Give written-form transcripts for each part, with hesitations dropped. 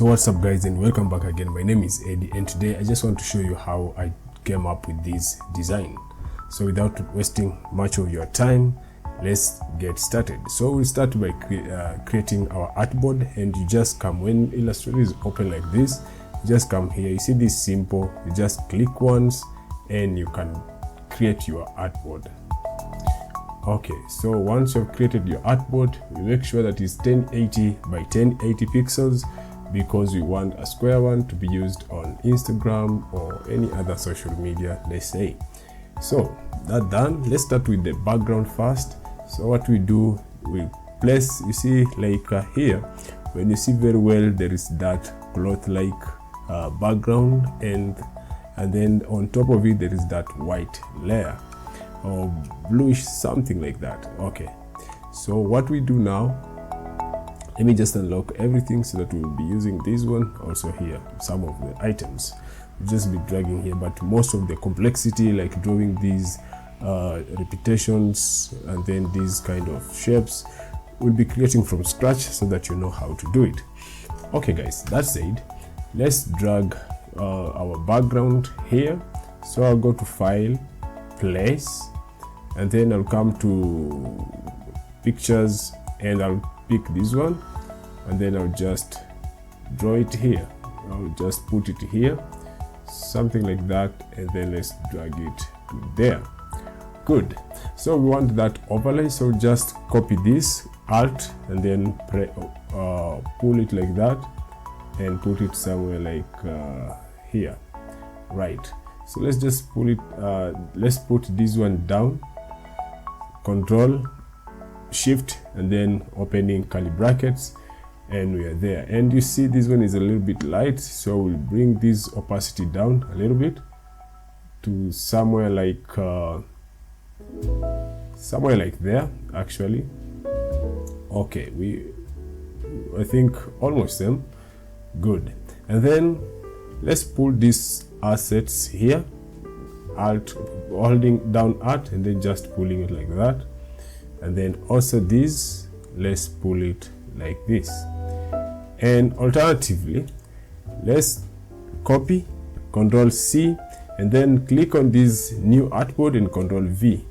So what's up guys, and welcome back again. My name is Eddie, and today I just want to show you how I came up with this design. So without wasting much of your time, let's get started. So we'll start by creating our artboard, and you just come, when Illustrator is open like this, you just come here. You see this simple, you just click once and you can create your artboard. Okay, so once you've created your artboard, you make sure that it's 1080 by 1080 pixels, because we want a square one to be used on Instagram or any other social media, let's say. So that done, let's start with the background first. So what we do, we place, you see, like here, when you see very well, there is that cloth like background, and then on top of it there is that white layer or bluish, something like that. Okay, so what we do now, let me just unlock everything so that we'll be using this one also here. Some of the items we'll just be dragging here, but most of the complexity, like drawing these repetitions and then these kind of shapes, we'll be creating from scratch so that you know how to do it. Okay guys, that said, let's drag our background here. So I'll go to File, Place, and then I'll come to Pictures, and I'll pick this one, and then I'll just draw it here. I'll just put it here, something like that, and then let's drag it to there. Good. So we want that overlay, so just copy this, Alt, and then pull it like that and put it somewhere like here. Right, so let's just pull it, let's put this one down, Control Shift, and then opening curly brackets, and we are there. And you see this one is a little bit light, so we'll bring this opacity down a little bit to somewhere like there actually. Okay, I think almost same. Good. And then let's pull these assets here, Alt, holding down Alt, and then just pulling it like that. And then also this, let's pull it like this. And alternatively, let's copy, Control C, and then click on this new artboard and Control V.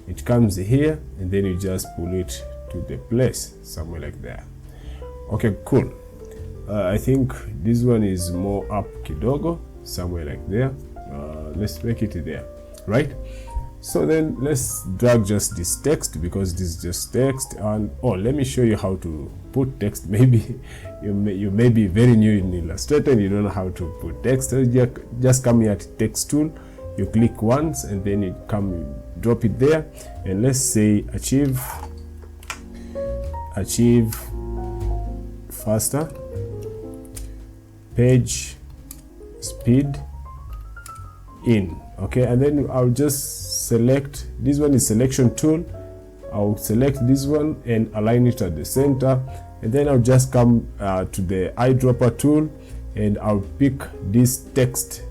It comes here, and then you just pull it to the place somewhere like there. Okay, cool. I think this one is more up kidogo, somewhere like there. Let's make it there, right? So then let's drag just this text, because this is just text. And let me show you how to put text. Maybe you may be very new in Illustrator and you don't know how to put text. So just come here to text tool, you click once, and then you drop it there, and let's say achieve faster page speed in. Okay, and then I'll just select, this one is selection tool, I'll select this one and align it at the center, and then I'll just come to the eyedropper tool, and I'll pick this text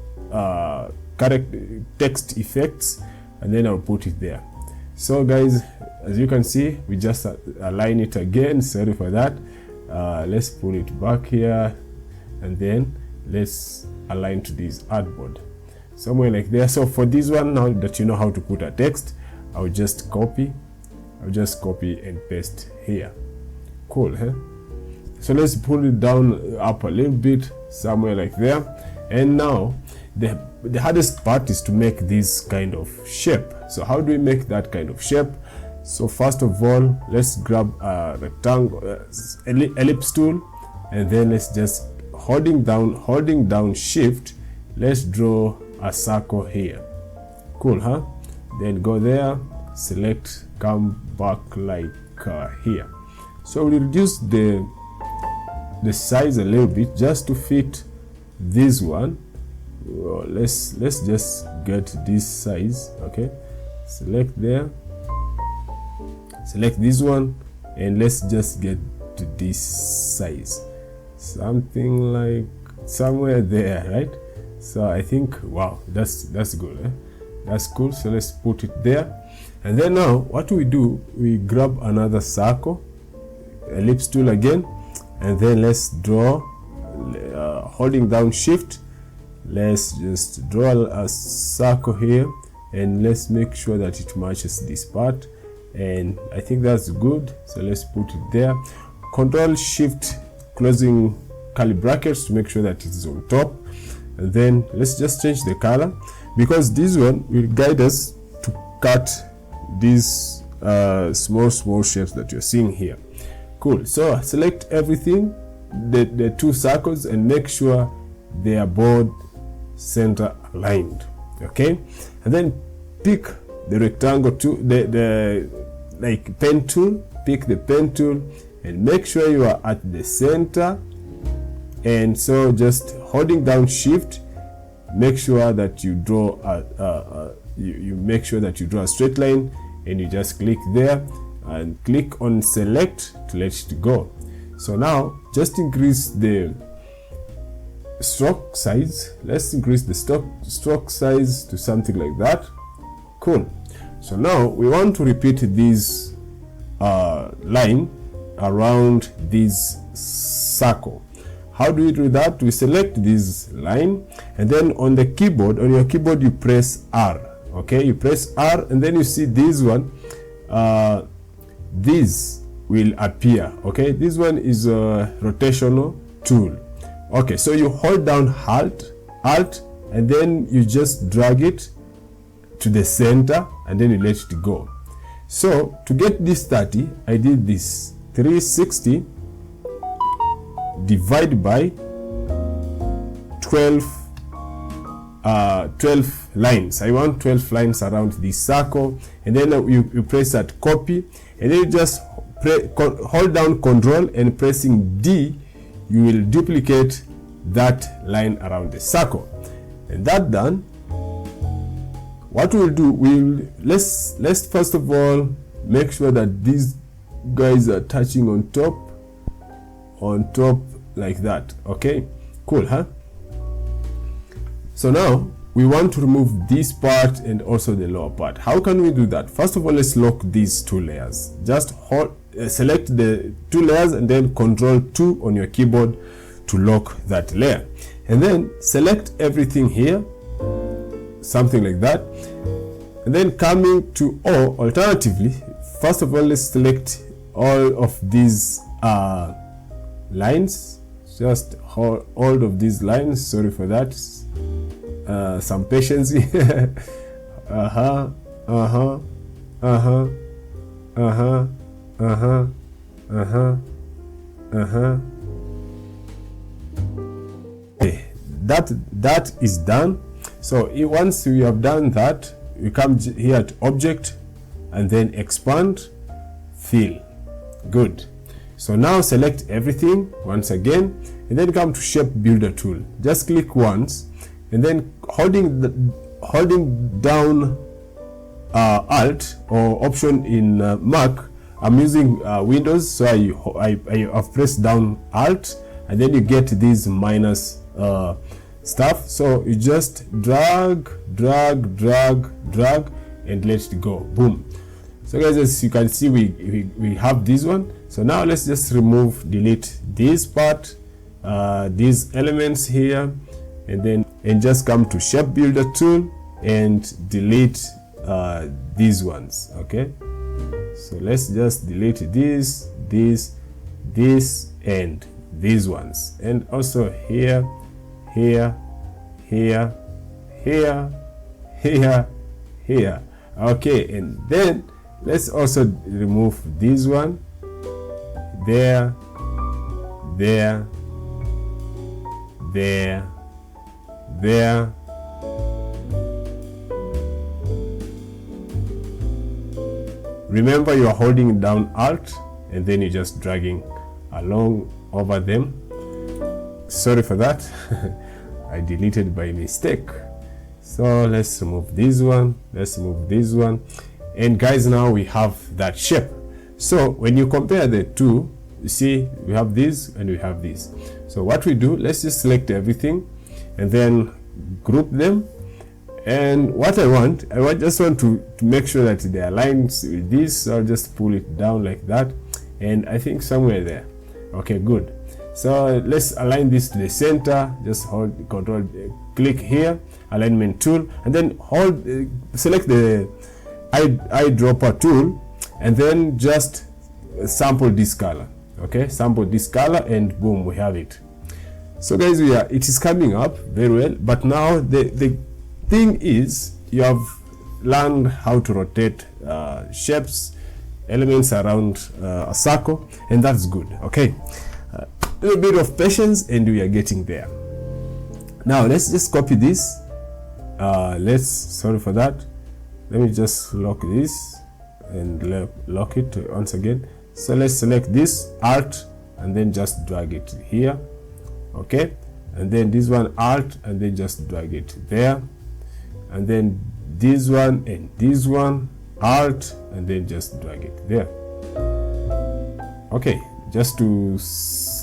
text effects, and then I'll put it there. So guys, as you can see, we just align it again. Sorry for that. Let's pull it back here, and then let's align to this artboard somewhere like there. So for this one, now that you know how to put a text, I'll just copy and paste here. Cool, huh? So let's pull it down up a little bit, somewhere like there. And now the hardest part is to make this kind of shape. So how do we make that kind of shape? So first of all, let's grab a rectangle, ellipse tool, and then let's just holding down Shift, let's draw a circle here. Cool, huh? Then go there, select, come back like here. So we reduce the size a little bit just to fit this one. Let's just get this size. Okay, select there, select this one, and let's just get to this size, something like somewhere there, right? So I think, wow, that's good, eh? That's cool. So let's put it there, and then now what we do, we grab another circle, ellipse tool again, and then let's draw holding down shift, let's just draw a circle here, and let's make sure that it matches this part, and I think that's good, so let's put it there. Control shift closing curly brackets to make sure that it is on top, and then let's just change the color, because this one will guide us to cut these small shapes that you're seeing here. Cool. So select everything, the two circles, and make sure they are both center aligned. Okay, and then pick the rectangle tool, the like pen tool. Pick the pen tool and make sure you are at the center, and so just holding down shift, make sure that you draw you make sure that you draw a straight line, and you just click there and click on select to let it go. So now just increase the stroke size. Let's increase the stroke size to something like that. Cool. So now we want to repeat this line around this circle. How do we do that? We select this line, and then on the keyboard, on your keyboard, you press R. Okay, you press R, and then you see this one. This will appear. Okay, this one is a rotational tool. Okay, so you hold down Alt, and then you just drag it to the center, and then you let it go. So to get this 30, I did this 360 divided by 12 lines. I want 12 lines around this circle, and then you press that copy, and then you just hold down Control and pressing D, you will duplicate that line around the circle. And that done, what we'll do, let's first of all make sure that these guys are touching on top like that. Okay, cool, huh? So now we want to remove this part and also the lower part. How can we do that? First of all, let's lock these two layers. Just select the two layers and then Control 2 on your keyboard to lock that layer, and then select everything here, something like that, and then coming to alternatively, first of all, let's select all of these lines, just all of these lines. Sorry for that, some patience. That is done. So once you have done that, you come here to Object and then Expand, Fill. Good. So now select everything once again, and then come to Shape Builder tool. Just click once, and then holding down Alt or Option in Mac. I'm using Windows, so I've pressed down Alt, and then you get these minus stuff. So you just drag, and let it go. Boom. So guys, as you can see, we have this one. So now let's just delete this part, these elements here, and just come to Shape Builder tool and delete these ones. Okay, so let's just delete this, and these ones, and also here. Okay, and then let's also remove this one, there. Remember, you are holding down Alt, and then you're just dragging along over them. Sorry for that. I deleted by mistake. So let's remove this one, and guys, now we have that shape. So when you compare the two, you see we have this and we have this. So what we do, let's just select everything and then group them. And what I just want to make sure that they align with this. So I'll just pull it down like that, and I think somewhere there. Okay, good. So let's align this to the center. Just hold control, click here, alignment tool, and then hold, select the eyedropper tool, and then just sample this color. Okay, sample this color, and boom, we have it. So guys, it is coming up very well. But now the thing is, you have learned how to rotate shapes, elements around a circle, and that's good. Okay, a little bit of patience and we are getting there. Now let's just copy this. Sorry for that, let me just lock this and lock it once again. So let's select this alt and then just drag it here. Okay, and then this one alt and then just drag it there, and then this one and this one alt and then just drag it there. Okay, just to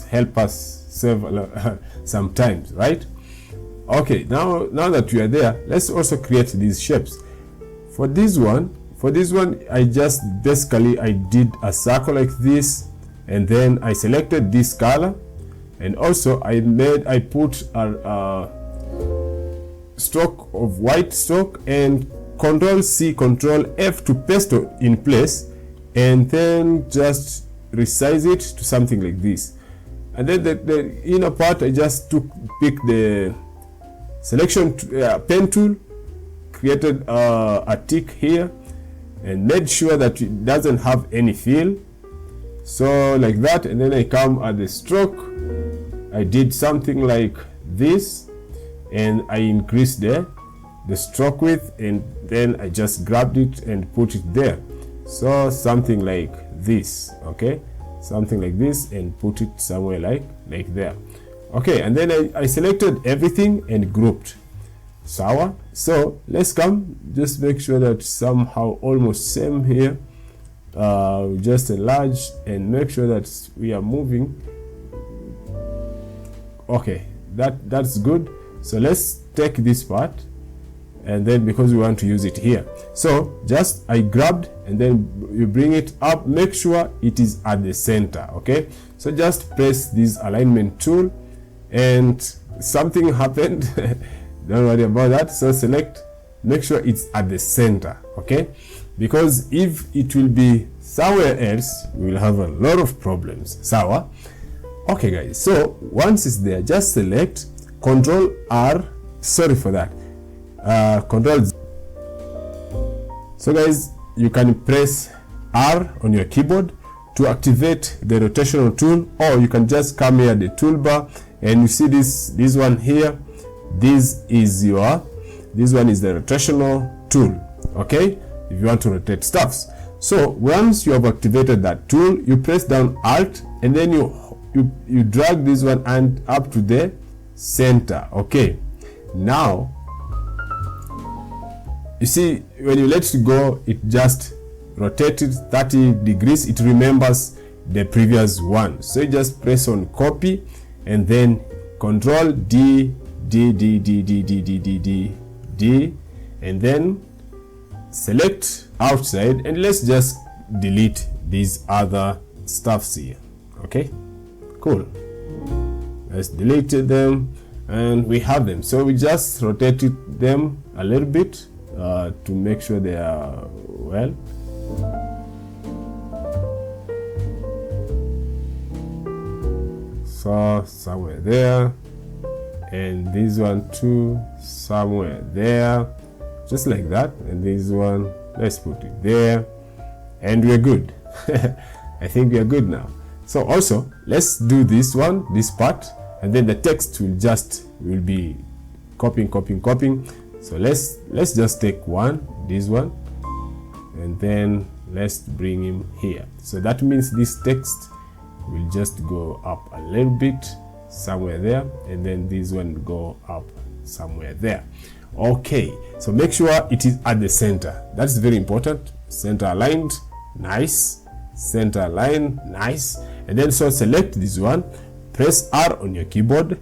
help us save some times, right? Okay, now that we are there, let's also create these shapes. For this one, I just basically I did a circle like this, and then I selected this color, and also I put a stroke of white stroke, and Control C, Control F to paste it in place, and then just resize it to something like this. And then the inner part, I just pick the selection pen tool, created a tick here, and made sure that it doesn't have any fill. So like that, and then I come at the stroke, I did something like this, and I increased the stroke width, and then I just grabbed it and put it there. So something like this. Okay, something like this, and put it somewhere like there. Okay, and then I selected everything and grouped. Sawa. So let's come, just make sure that somehow almost same here. Just enlarge and make sure that we are moving. Okay, that's good. So let's take this part, and then because we want to use it here, so just I grabbed, and then you bring it up, make sure it is at the center. Okay, so just press this alignment tool, and something happened. Don't worry about that. So select, make sure it's at the center. Okay, because if it will be somewhere else, we will have a lot of problems. Sawa. Okay guys, so once it's there, just select Control R, sorry for that, Control Z. So guys, you can press R on your keyboard to activate the rotational tool, or you can just come here the toolbar, and you see this one here. This one is the rotational tool. Okay, if you want to rotate stuffs. So once you have activated that tool, you press down Alt, and then you drag this one and up to the center. Okay, now you see when you let it go, it just rotated 30 degrees. It remembers the previous one. So you just press on copy, and then Control D, and then select outside, and let's just delete these other stuffs here. Okay, cool. Let's delete them, and we have them. So we just rotated them a little bit to make sure they are well. So somewhere there, and this one too somewhere there, just like that. And this one, let's put it there, and we're good. I think we are good now. So also let's do this one, this part, and then the text will be copying. So let's just take this one, and then let's bring him here. So that means this text will just go up a little bit somewhere there, and then this one will go up somewhere there. Okay, so make sure it is at the center. That's very important. Center aligned, nice. Center align, nice. And then so select this one, press R on your keyboard,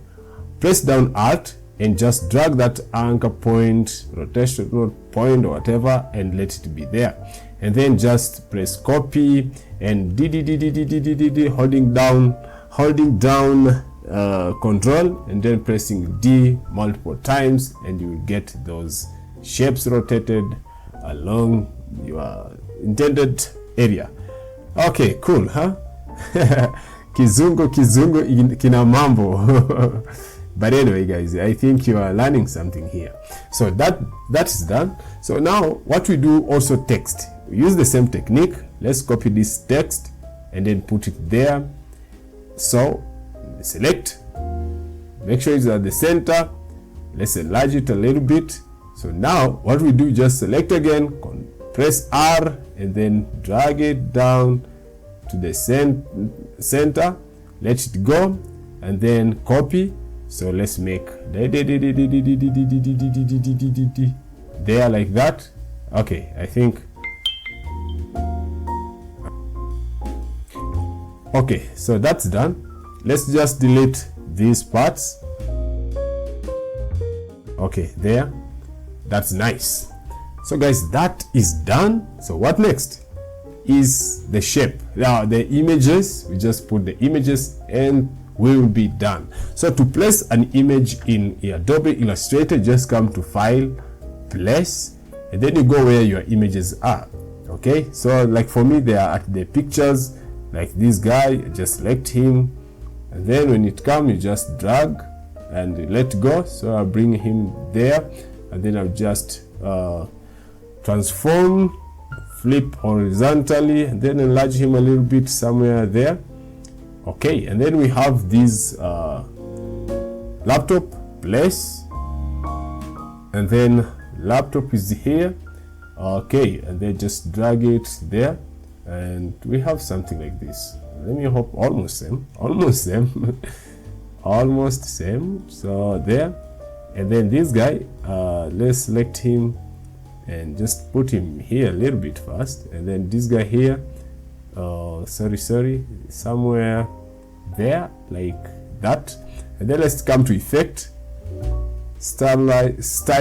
press down Alt, and just drag that anchor point, rotational point, or whatever, and let it be there. And then just press copy and holding down holding down control and then pressing D multiple times, and you will get those shapes rotated along your intended area. Okay, cool, huh? Kizungu kina mambo. But anyway, guys, I think you are learning something here. So that is done. So now what we do, also text. We use the same technique. Let's copy this text and then put it there. So select, make sure it's at the center. Let's enlarge it a little bit. So now what we do, just select again, press R, and then drag it down to the center, let it go, and then copy. So let's make there like that. Okay, I think. Okay, so that's done. Let's just delete these parts. Okay, there. That's nice. So guys, that is done. So what next is the shape. Now the images, we just put the images and we will be done. So to place an image in Adobe Illustrator, just come to File, Place, and then you go where your images are. Okay, so like for me, they are at the pictures, like this guy, just select him, and then when it comes, you just drag and let go. So I'll bring him there, and then I'll just transform, flip horizontally, and then enlarge him a little bit somewhere there. Okay, and then we have this laptop, place, and then laptop is here. Okay, and then just drag it there, and we have something like this. Let me hope almost same, almost same. So there, and then this guy, let's select him and just put him here a little bit first, and then this guy here, somewhere there like that, and then let's come to effect, stylize,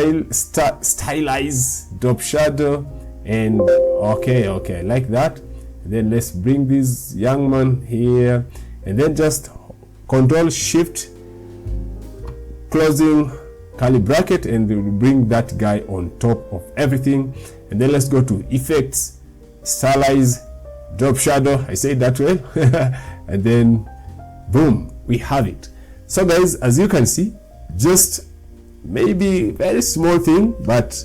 drop shadow, and okay, like that. And then let's bring this young man here, and then just Control Shift, closing curly bracket, and we will bring that guy on top of everything. And then let's go to effects, stylize, drop shadow, I say that well, and then boom, we have it. So guys, as you can see, just maybe very small thing, but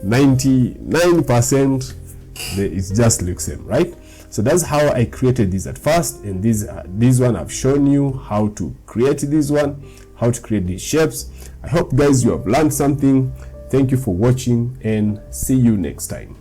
99% it just looks same, right? So that's how I created this at first, and this one I've shown you how to create this one, how to create these shapes. I hope guys you have learned something. Thank you for watching, and see you next time.